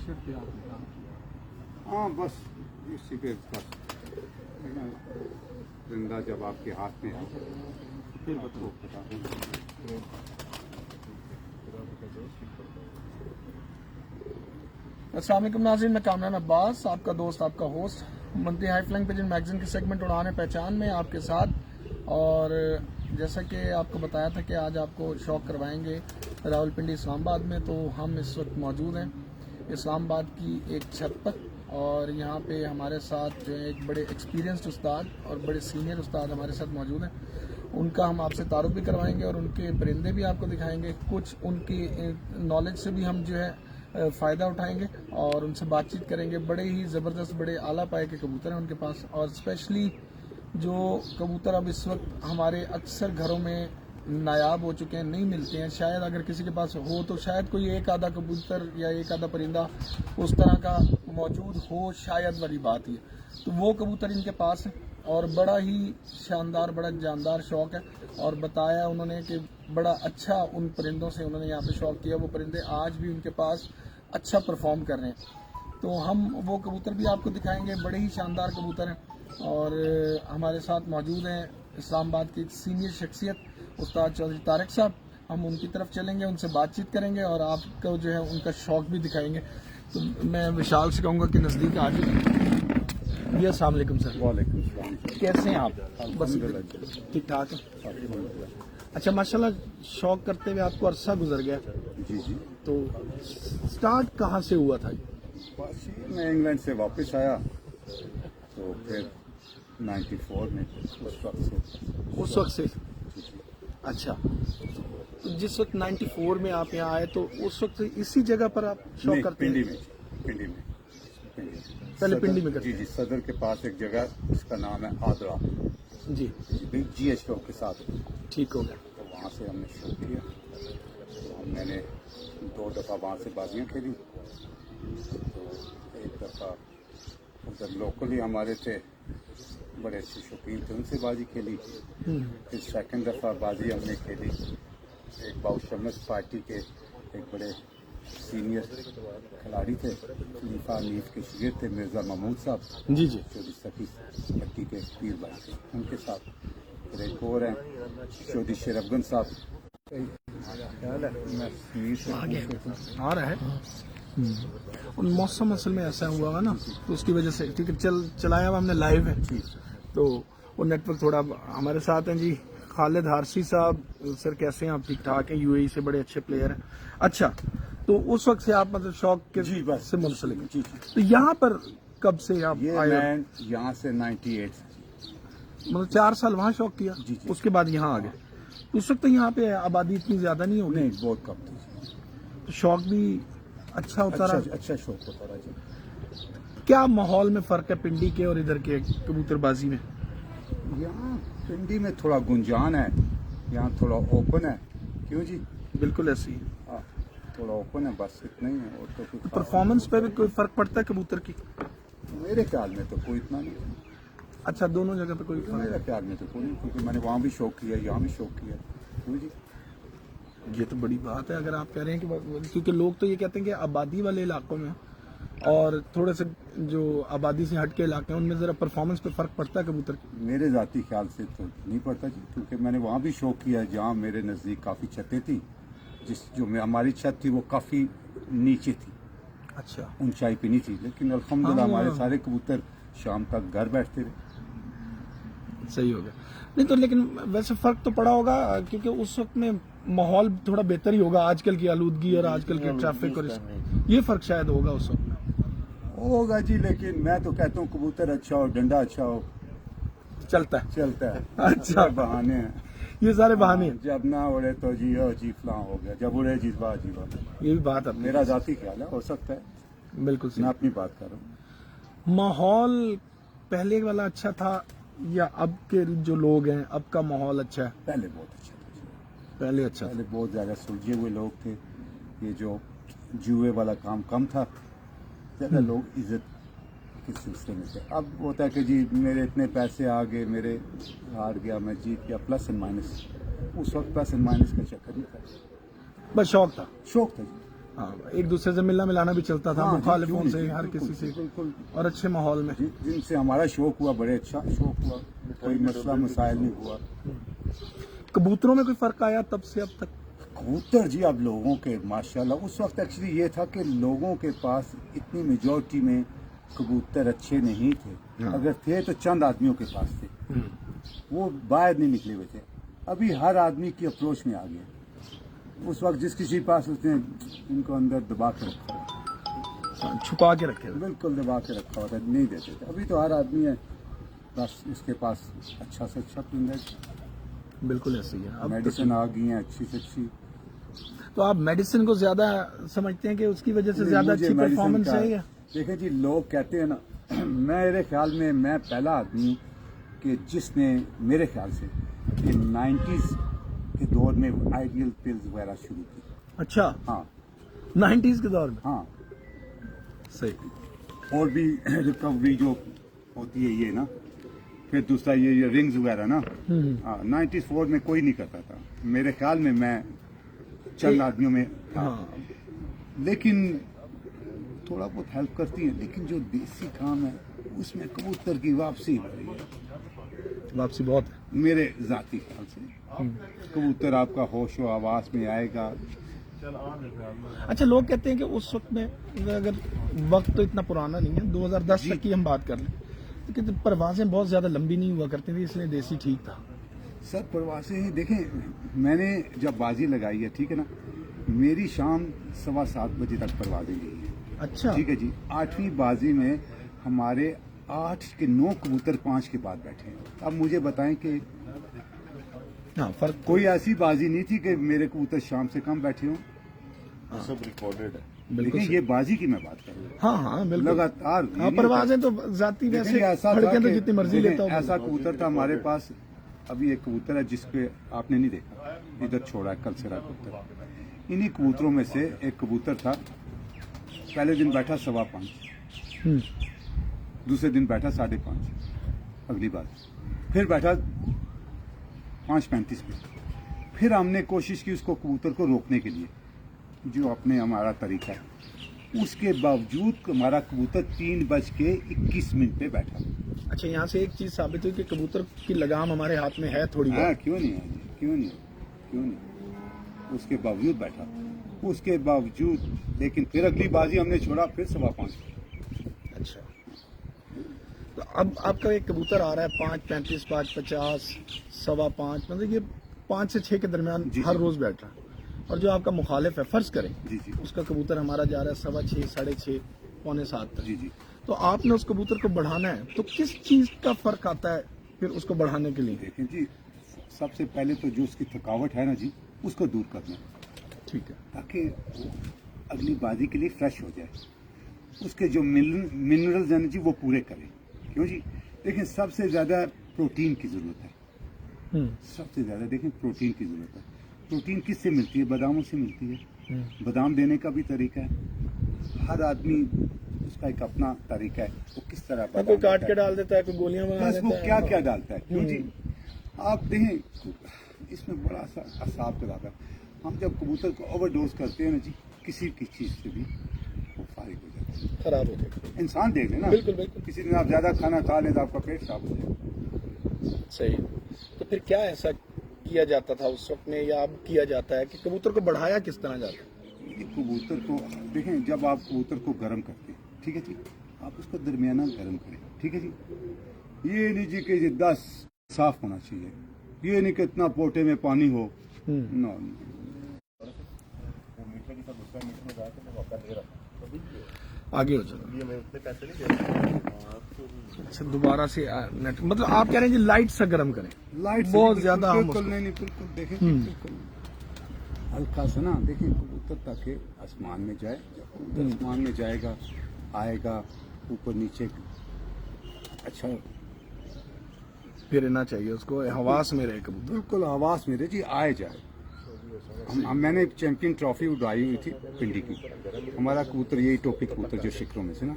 शख्सियत पे आपने काम किया? हाँ बस इसी पे बस जिंदा जब आपके हाथ में है फिर आपको पता है। अस्सलाम वालेकुम नाज़रीन, मैं कामरान अब्बास, आपका दोस्त, आपका host, monthly high flying pigeon magazine के सेगमेंट उड़ान पहचान में आपके साथ। और जैसा कि आपको बताया था कि आज आपको शौक करवाएंगे रावलपिंडी इस्लामाबाद में, तो हम इस वक्त मौजूद हैं इस्लामाबाद की एक छत पर। और यहाँ पे हमारे साथ जो है एक बड़े एक्सपीरियंस्ड उस्ताद और बड़े सीनियर उस्ताद हमारे साथ मौजूद हैं। उनका हम आपसे तारुफ भी करवाएंगे और उनके परिंदे भी आपको दिखाएंगे, कुछ उनकी नॉलेज से भी हम जो है फ़ायदा उठाएंगे और उनसे बातचीत करेंगे। बड़े ही ज़बरदस्त, बड़े आला पाए के कबूतर हैं उनके पास, और स्पेशली जो कबूतर अब इस वक्त हमारे अक्सर घरों में नायाब हो चुके हैं, नहीं मिलते हैं। शायद अगर किसी के पास हो तो शायद कोई एक आधा कबूतर या एक आधा परिंदा उस तरह का मौजूद हो, शायद वाली बात ही है। तो वो कबूतर इनके पास है और बड़ा ही शानदार, बड़ा जानदार शौक़ है। और बताया उन्होंने कि बड़ा अच्छा उन परिंदों से उन्होंने यहाँ पे शौक़ किया। वो परिंदे आज भी उनके पास अच्छा परफॉर्म कर रहे हैं, तो हम वो कबूतर भी आपको दिखाएंगे। बड़े ही शानदार कबूतर हैं और हमारे साथ मौजूद हैं इस्लामाबाद की एक सीनियर शख्सियत उस्ताद चौधरी तारिक साहब। हम उनकी तरफ चलेंगे, उनसे बातचीत करेंगे और आपको जो है उनका शौक़ भी दिखाएंगे। तो मैं विशाल से कहूँगा कि नज़दीक आ जाए। जी अस्सलाम वालेकुम सर। वालेकुम सलाम। कैसे हैं आप? बस ठीक ठाक है। अच्छा, माशाल्लाह, शौक करते हुए आपको अरसा गुजर गया, जी जी। तो स्टार्ट कहाँ से हुआ था? बस मैं इंग्लैंड से वापस आया तो फिर 94 में उस वक्त से। अच्छा, तो जिस वक्त 94 में आप यहाँ आए तो उस वक्त इसी जगह पर आप शौक करते पिंडी हैं? में पिंडी में पहले पिंडी में करते जी जी। सदर के पास एक जगह उसका नाम है आदरा जी, GH के साथ, ठीक हो गया। तो वहाँ से हमने शुरू किया। तो मैंने 2 दफ़ा वहाँ से बाजियाँ खेली। तो एक दफ़ा उधर लोकल ही हमारे थे, बड़े अच्छे शौकीन थे, उनसे बाजी खेली। फिर सेकंड दफ़ा बाजी हमने खेली एक बाउशमस पार्टी के एक बड़े सीनियर खिलाड़ी थे, खलीफा नीफ के शिगिर थे, मिर्ज़ा महमूद साहब, जी जी। चौधरी सखी पट्टी के पीर भाई थे, उनके साथ। फिर एक और हैं चौधरी शेरअफगन साहब। ख्याल है मैं समीर से आ रहा है। उन मौसम असल में ऐसा हुआ है ना, तो उसकी वजह से ठीक है, चलाया हुआ हमने लाइव है, तो वो नेटवर्क थोड़ा। हमारे साथ हैं जी खालिद हारसी साहब। सर कैसे हैं आप? ठीक ठाक हैं, UAE से बड़े अच्छे प्लेयर हैं। अच्छा, तो उस वक्त से आप मतलब शौक के जी बस से मुंसलिक हैं। जी जी। तो यहाँ पर कब से आप ये आए? मैं यहाँ से 98 मतलब 4 साल वहाँ शौक किया, जी जी। उसके बाद यहाँ आ गए। तो उस वक्त तो यहाँ पे आबादी इतनी ज्यादा नहीं होगी, नहीं, बहुत कम थी। तो शौक भी अच्छा होता रहा। अच्छा शौक होता रहा जी। क्या माहौल में फर्क है पिंडी के और इधर के कबूतरबाजी में? यहाँ पिंडी में थोड़ा गुंजान है, यहाँ थोड़ा ओपन है। क्यों जी? बिल्कुल ऐसे ही। हाँ, थोड़ा ओपन है, बस इतना ही है। और तो कुछ परफॉर्मेंस पे भी कोई फर्क पड़ता है कबूतर की? मेरे ख्याल में तो कोई इतना नहीं। अच्छा, दोनों जगह पे कोई फर्क? मेरे ख्याल में तो कोई नहीं, क्योंकि मैंने वहाँ भी शौक किया, यहाँ भी शौक किया। क्यों जी? ये तो बड़ी बात है अगर आप कह रहे हैं कि, क्योंकि लोग तो ये कहते हैं कि आबादी वाले इलाकों में और थोड़े से जो आबादी से हट के इलाके हैं उनमें जरा परफॉर्मेंस पे फर्क पड़ता है कबूतर की? मेरे ज़ाती ख्याल से तो नहीं पड़ता जी, क्योंकि मैंने वहाँ भी शौक किया जहाँ मेरे नज़दीक काफ़ी छतें थी। जो हमारी छत थी वो काफ़ी नीचे थी, अच्छा, ऊंचाई पे नहीं थी, लेकिन अल्हम्दुलिल्लाह हमारे सारे कबूतर शाम तक घर बैठते रहे। सही हो गया। नहीं तो लेकिन वैसे फर्क तो पड़ा होगा, क्योंकि उस वक्त में माहौल थोड़ा बेहतर ही होगा। आजकल की आलूदगी और आजकल के ट्रैफिक और ये फर्क शायद होगा उस वक्त में। होगा जी, लेकिन मैं तो कहता हूँ कबूतर अच्छा हो, डंडा अच्छा हो, चलता है। अच्छा, बहाने हैं, ये सारे बहाने हैं। जब ना उड़े तो जी हो जी फलां हो गया, जब उड़े जी वाह जी वाह। ये भी बात है, मेरा जाती ख्याल है, हो सकता है, बिल्कुल मैं सही। अपनी बात कर रहा हूँ। माहौल पहले वाला अच्छा था या अब के जो लोग हैं अब का माहौल अच्छा है? पहले बहुत अच्छा था, पहले अच्छा पहले बहुत ज़्यादा सुलझे हुए लोग थे। ये जो जुए वाला काम कम था, ज़्यादा लोग इज्जत के सिलसिले में थे। अब होता है कि जी मेरे इतने पैसे आ गए, मेरे हार गया, मैं जीत गया, प्लस एंड माइनस। उस वक्त प्लस एंड माइनस का चक्कर नहीं था, बस शौक था। शौक था जी। हाँ, एक दूसरे से मिलना मिलाना भी चलता था, हाँ, मुखालिफों क्यों से, नहीं, हर बिल्कुल, किसी से, बिल्कुल। और अच्छे माहौल में। जिनसे हमारा शौक हुआ, बड़े अच्छा शौक हुआ, कोई मसला मसाइल नहीं हुआ। कबूतरों में कोई फर्क आया तब से अब तक? कबूतर जी अब लोगों के माशाल्लाह, उस वक्त एक्चुअली ये था कि लोगों के पास इतनी मेजॉरिटी में कबूतर अच्छे नहीं थे। हाँ। अगर थे तो चंद आदमियों के पास थे, वो बाहर नहीं निकले हुए थे। अभी हर आदमी की अप्रोच में आ गया। उस वक्त जिस किसी के पास उसने इनको अंदर दबा के रखा हुआ, छुपा के रखे थे। बिल्कुल दबा के रखा हुआ था, नहीं देते थे। अभी तो हर आदमी है बस उसके पास अच्छा से अच्छा पिंजरा, बिल्कुल ऐसे ही है अब। मेडिसिन आ गई है अच्छी से अच्छी। तो आप मेडिसिन को ज्यादा समझते हैं कि उसकी वजह से ज्यादा मुझे अच्छी मेडिसिन परफॉर्मेंस का- है या? देखें जी, लोग कहते हैं ना, मेरे ख्याल में मैं पहला आदमी हूँ कि जिसने मेरे ख्याल से कि 90s के दौर में आइडियल पिल्स वगैरह शुरू की। अच्छा, हाँ 90s के दौर में? हाँ, सही। और भी रिकवरी जो होती है ये ना, फिर दूसरा ये रिंग्स वगैरह ना, हाँ 94 में कोई नहीं करता था मेरे ख्याल में, मैं चंद आदमियों में था। हाँ, लेकिन थोड़ा बहुत हेल्प करती है, लेकिन जो देसी काम है उसमें कबूतर की वापसी हो रही है वापसी बहुत है। मेरे जाती ख्याल से। कबूतर आपका होश व आवास में आएगा। अच्छा, लोग कहते हैं कि उस वक्त में, अगर वक्त तो इतना पुराना नहीं है, 2010 तक की हम बात कर लें, लेकिन परवाजें बहुत ज्यादा लंबी नहीं हुआ करती थी, इसलिए देसी ठीक था। सर परवासे ही देखें, मैंने जब बाजी लगाई है, ठीक है ना, मेरी शाम 7:15 बजे तक परवाजें गई है। अच्छा, ठीक है जी, 8वीं बाजी में हमारे 8 के 9 कबूतर 5 के बाद बैठे हैं। अब मुझे बताएं कि हाँ फर्क कोई ऐसी बाजी नहीं थी कि मेरे कबूतर शाम से कम बैठे हों। सब रिकॉर्डेड है। बिल्कुल लेकिन ये बाजी की मैं बात कर रहा हूँ, हाँ हाँ बिल्कुल। लगातार। हाँ, परवाजें तो जाती वैसे लेकिन ऐसा था खड़के तो कि- जितनी मर्जी लेकिन लेता हो। ऐसा कबूतर था हमारे पास। अभी एक कबूतर है जिसपे आपने नहीं देखा, इधर छोड़ा है, कल से रात कबूतर। इन्हीं कबूतरों में से एक कबूतर था, पहले दिन बैठा 5.25, दूसरे दिन बैठा 5.5, अगली बार फिर बैठा 5:35 पे। फिर हमने कोशिश की उसको कबूतर को रोकने के लिए, जो अपने हमारा तरीका है। उसके बावजूद हमारा कबूतर 3:21 पे बैठा। अच्छा, यहाँ से एक चीज साबित हुई कि कबूतर की लगाम हमारे हाथ में है थोड़ी हाँ, बहुत। क्यों नहीं है जी, क्यों नहीं, क्यों नहीं। उसके बावजूद बैठा, उसके बावजूद। लेकिन फिर अगली बाजी हमने छोड़ा, फिर 5:15। अच्छा, तो अब आपका एक कबूतर आ रहा है 5:35, 5:50, 5:15, मतलब ये 5 से 6 के दरमियान जी, हर जी। रोज बैठ रहा है। और जो आपका मुखालिफ है, फर्ज करें जी जी उसका कबूतर हमारा जा रहा है 6:15, 6:30, 6:45 तक, जी जी। तो आपने उस कबूतर को बढ़ाना है, तो किस चीज का फर्क आता है फिर उसको बढ़ाने के लिए? देखें जी, सबसे पहले तो जो उसकी थकावट है ना जी, उसको दूर करना, ठीक है। ताकि वो अगली बाजी के लिए फ्रेश हो जाए। उसके जो मिनरल्स हैं ना जी, वो पूरे करें। क्यों जी, देखें सबसे ज़्यादा प्रोटीन की ज़रूरत है। सबसे ज़्यादा देखें प्रोटीन की ज़रूरत है। प्रोटीन किससे मिलती है? बादामों से मिलती है। बादाम देने का भी तरीका है, हर आदमी उसका एक अपना तरीका है, वो किस तरह कोई बादाम काट देता के है। डाल देता है, कोई गोलियां बना बस वो देता है। क्या क्या डालता है। क्यों जी, आप देखें इसमें बड़ा सा असाब चलाता है। हम जब कबूतर को ओवरडोज करते हैं ना जी, किसी की चीज़ से भी वो फारिग हो जाता है। खराब हो जाएगा। इंसान देख लेना, बिल्कुल बिल्कुल किसी दिन आप ज़्यादा खाना खा लें तो आपका पेट खराब हो जाएगा। सही। तो फिर क्या ऐसा किया जाता था उस वक्त में, या अब किया जाता है कि कबूतर को बढ़ाया किस तरह जाता है? ये कबूतर को देखें, जब आप कबूतर को गर्म करते हैं, ठीक है जी, आप उसको दरमियाना गर्म करें, ठीक है जी। ये नहीं जी कि 10 साफ होना चाहिए, ये नहीं कि इतना पोटे में पानी हो, नो। आगे हो चलो। अच्छा, दोबारा से नेट, मतलब आप कह रहे हैं जी लाइट सा गर्म करें? लाइट बहुत ज्यादा हम बिल्कुल उसको- नहीं, बिल्कुल देखें बिल्कुल हल्का सा ना, देखें कबूतर ताकि आसमान में जाए। जब कबूतर आसमान में जाएगा, आएगा ऊपर नीचे, अच्छा फिरना चाहिए उसको, हवास में रहे कबूतर। बिल्कुल आवास में रहे जी, आए जाए। मैंने एक चैंपियन ट्रॉफी उड़ाई हुई थी पिंडी की। हमारा कबूतर यही टोपी कबूतर जो शिखरों में से ना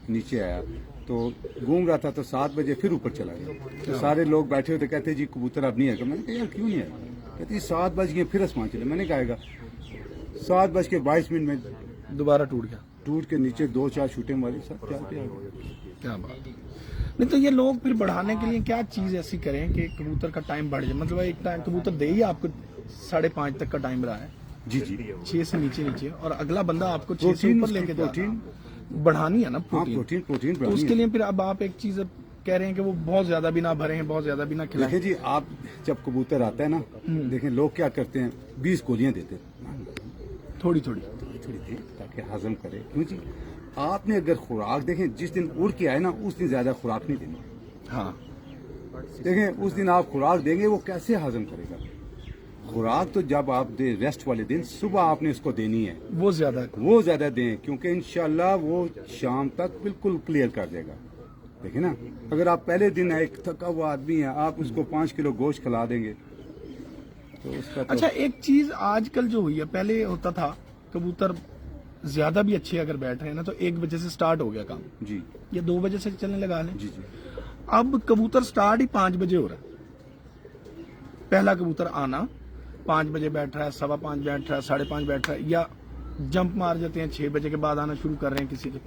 नीचे आया, तो घूम रहा था, तो 7 बजे फिर ऊपर चला गया। तो सारे लोग बैठे हुए थे, कहते जी कबूतर अब नहीं आएगा। मैंने कहा यार क्यों नहीं आएगा? कहते 7 बज गए फिर आसमान चले। मैंने कहा 7:22 में दोबारा टूट गया। टूट के नीचे 2-4 शूटें मारी, सब क्या किया। क्या बात है। नहीं तो ये लोग फिर बढ़ाने के लिए क्या चीज ऐसी करें कि कबूतर का टाइम बढ़ जाए? मतलब एक टाइम कबूतर दे ही आपको 5:30 तक का टाइम रहा है, जी 6 से नीचे, और अगला बंदा आपको 6 से ऊपर लेके जा रहा है। बढ़ानी है ना हाँ, प्रोटीन। प्रोटीन तो उसके लिए फिर अब आप एक चीज कह रहे हैं कि वो बहुत ज्यादा भी ना भरे हैं, बहुत ज्यादा भी ना खिलाएं। देखिए जी, आप जब कबूतर आता है ना, देखें लोग क्या करते हैं, 20 गोलियां देते हैं, थोड़ी थोड़ी दे ताकि हजम करे। क्यों जी, आपने अगर खुराक देखें, जिस दिन उड़ के आए ना उस दिन ज्यादा खुराक नहीं देनी। हाँ, देखें उस दिन आप खुराक देंगे वो कैसे हजम करेगा। खुराक तो जब आप दे रेस्ट वाले दिन सुबह आपने उसको देनी है, वो ज्यादा दें, क्योंकि इंशाल्लाह वो शाम तक बिल्कुल क्लियर कर देगा। देखिए ना, अगर आप पहले दिन एक थका हुआ आदमी है, आप उसको 5 किलो गोश्त खिला देंगे तो उसका तो... अच्छा, एक चीज आजकल जो हुई है, पहले होता था कबूतर ज्यादा भी अच्छे अगर बैठ रहे हैं ना तो 1 बजे से स्टार्ट हो गया काम जी, या 2 बजे से चलने लगा लें। जी अब कबूतर स्टार्ट ही 5 बजे हो रहा है। पहला कबूतर आना 5 बजे बैठ रहा है, 5:15 बैठ रहा है, 5:30 बैठ रहा है, या जंप मार जाते हैं 6 बजे के बाद आना शुरू कर रहे हैं किसी के।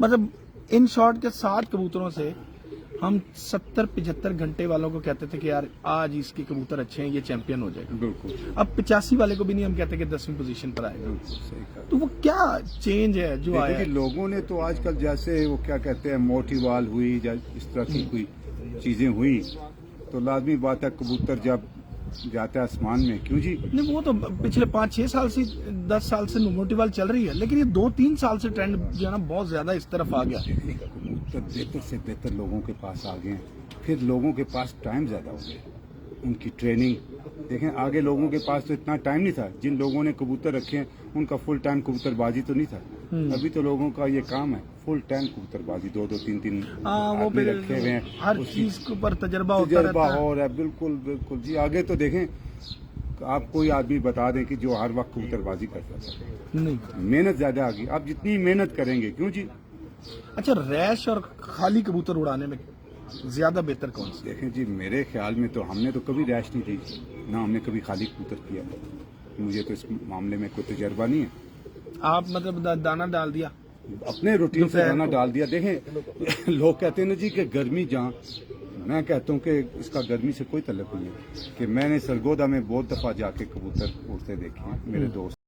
मतलब इन शॉर्ट के 7 कबूतरों से हम 70-75 घंटे वालों को कहते थे कि यार आज इसके कबूतर अच्छे हैं, ये चैंपियन हो जाएगा। बिल्कुल। अब 85 वाले को भी नहीं हम कहते कि 10वीं पोजीशन पर आएगा। सही कहा। तो वो क्या चेंज है जो आया है? लोगों ने तो आजकल जैसे वो क्या कहते हैं, मोटी वाल हुई या इस तरह की कोई चीजें हुई, तो लाजमी बात है कबूतर जब जाता है आसमान में। क्यों जी? नहीं, वो तो पिछले 5-6 साल से 10 साल से मोटिवाल चल रही है, लेकिन ये 2-3 साल से ट्रेंड जो है ना बहुत ज्यादा इस तरफ आ गया। कबूतर बेहतर से बेहतर लोगों के पास आ गए हैं, फिर लोगों के पास टाइम ज्यादा हो गया, उनकी ट्रेनिंग देखें। आगे लोगों के पास तो इतना टाइम नहीं था, जिन लोगों ने कबूतर रखे हैं उनका फुल टाइम कबूतरबाजी तो नहीं था। अभी तो लोगों का ये काम है फुल टाइम कबूतरबाजी, 2-2, 3-3 वो आदमी रखे हुए हैं, हर चीज के ऊपर तजर्बा होता रहता है। हो रहा है। बिल्कुल बिल्कुल जी। आगे तो देखें, आप कोई आदमी बता दें कि जो हर वक्त कबूतरबाजी करता था, नहीं, मेहनत ज्यादा आ गई। आप जितनी मेहनत करेंगे, क्यों जी? अच्छा, रैश और खाली कबूतर उड़ाने में ज्यादा बेहतर कौन सा? देखें जी, मेरे ख्याल में तो हमने तो कभी रैश नहीं दी, ना हमने कभी खाली कबूतर किया। मुझे तो इस मामले में कोई तजर्बा नहीं है। आप मतलब दाना डाल दिया, अपने रूटीन से दाना डाल दिया। देखें लोग कहते हैं ना जी कि गर्मी जहाँ, मैं कहता हूँ कि इसका गर्मी से कोई तल्लुक नहीं है। कि मैंने सरगोदा में बहुत दफा जाके कबूतर उड़ते देखे हैं, मेरे दोस्त